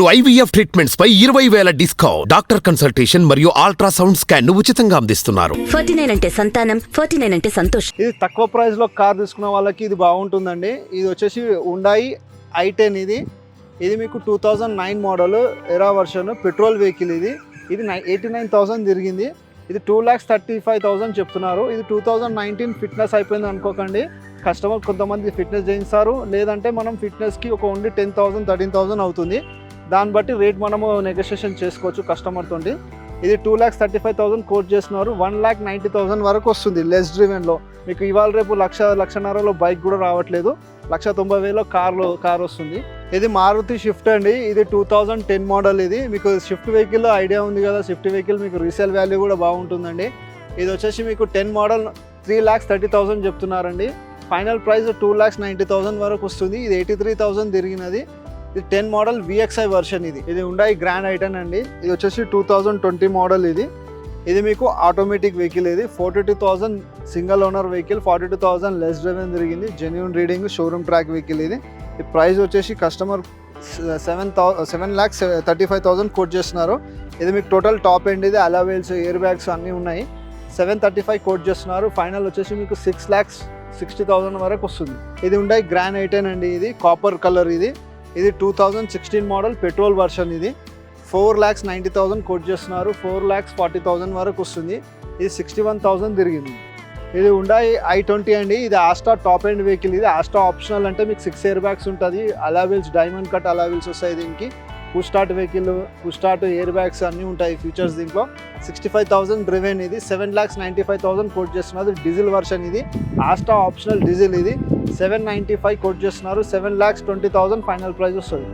IVF treatments పై 20,000 discount. Doctor consultation మరియు ultrasound scan ఉచితంగా అందిస్తున్నారు. 49 అంటే సంతానం, 49 అంటే సంతోషం. ఇది తక్కువ ప్రైస్ లో కార్ తీసుకున్న వాళ్ళకి ఇది బాగుంటుందండి. ఇది వచ్చేసి Hyundai i10 ఇది మీకు 2009 మోడల్ ఎరా వర్షన్ పెట్రోల్ వెహికల్. ఇది 89,000 తిరిగింది. ఇది 2,35,000 చెప్తున్నారు. ఇది 2019 ఫిట్నెస్ అయిపోయింది అనుకోకండి. కస్టమర్ కొంతమంది ఫిట్నెస్ చేయిస్తారు, లేదంటే మనం ఫిట్నెస్కి ఒక ఓన్లీ 10,000 13,000 అవుతుంది. దాన్ని బట్టి రేట్ మనము నెగోషియేషన్ చేసుకోవచ్చు కస్టమర్ తోటి. ఇది 2,35,000 కోట్ చేస్తున్నారు. 1,90,000 వరకు వస్తుంది లెస్ డ్రివెన్లో. మీకు ఇవాళ రేపు 1,00,00,000 బైక్ కూడా రావట్లేదు. 1,90,000 కార్ వస్తుంది. ఇది మారుతి షిఫ్ట్ అండి. ఇది 2010 మోడల్. ఇది మీకు షిఫ్ట్ వెహికల్ ఐడియా ఉంది కదా. షిఫ్ట్ వెహికల్ మీకు రీసేల్ వాల్యూ కూడా బాగుంటుందండి. ఇది వచ్చేసి మీకు 10 మోడల్ 3,30,000 చెప్తున్నారండి. ఫైనల్ ప్రైస్ 2,90,000 వరకు వస్తుంది. ఇది 83,000 తిరిగినది. ఇది 10 మోడల్ VXI వర్షన్. ఇది Hyundai గ్రాండ్ i10 అండి. ఇది వచ్చేసి 2020 మోడల్. ఇది మీకు ఆటోమేటిక్ వెహికల్. ఇది 42,000 single owner vehicle, 42,000 less driven తిరిగింది. Genuine reading showroom track vehicle. ఇది ప్రైస్ వచ్చేసి కస్టమర్ 7,35,000 కోట్ చేస్తున్నారు. ఇది మీకు టోటల్ టాప్ ఎండ్. ఇది అలవెల్స్, ఎయిర్ బ్యాగ్స్ అన్నీ ఉన్నాయి. 735 కోట్ చేస్తున్నారు. ఫైనల్ వచ్చేసి మీకు 6,60,000 వరకు వస్తుంది. ఇది Hyundai గ్రాండ్ i10 అండి. ఇది కాపర్ కలర్. ఇది 2016 మోడల్ పెట్రోల్ వర్షన్. ఇది 4,90,000 కోట్ చేస్తున్నారు. 4,40,000 వరకు వస్తుంది. ఇది 61,000 తిరిగింది. ఇది Hyundai i20 అండి. ఇది ఆస్టా టాప్ ఎండ్ వెహికల్. ఇది ఆస్టా ఆప్షనల్ అంటే మీకు 6 ఎయిర్ బ్యాగ్స్ ఉంటుంది. అలావిల్స్ డైమండ్ కట్ అలావిల్స్ వస్తాయి దీనికి. Push start vehicle, push start air bags అన్నీ ఉంటాయి ఫీచర్స్ దీంట్లో. 65,000 డ్రివెన్. ఇది 7,95,000 కోట్ చేస్తున్నారు. Diesel version. ఇది ఆస్టా ఆప్షనల్ డీజిల్. ఇది 795 కోట్ చేస్తున్నారు. 7,20,000 ఫైనల్ ప్రైస్ వస్తుంది.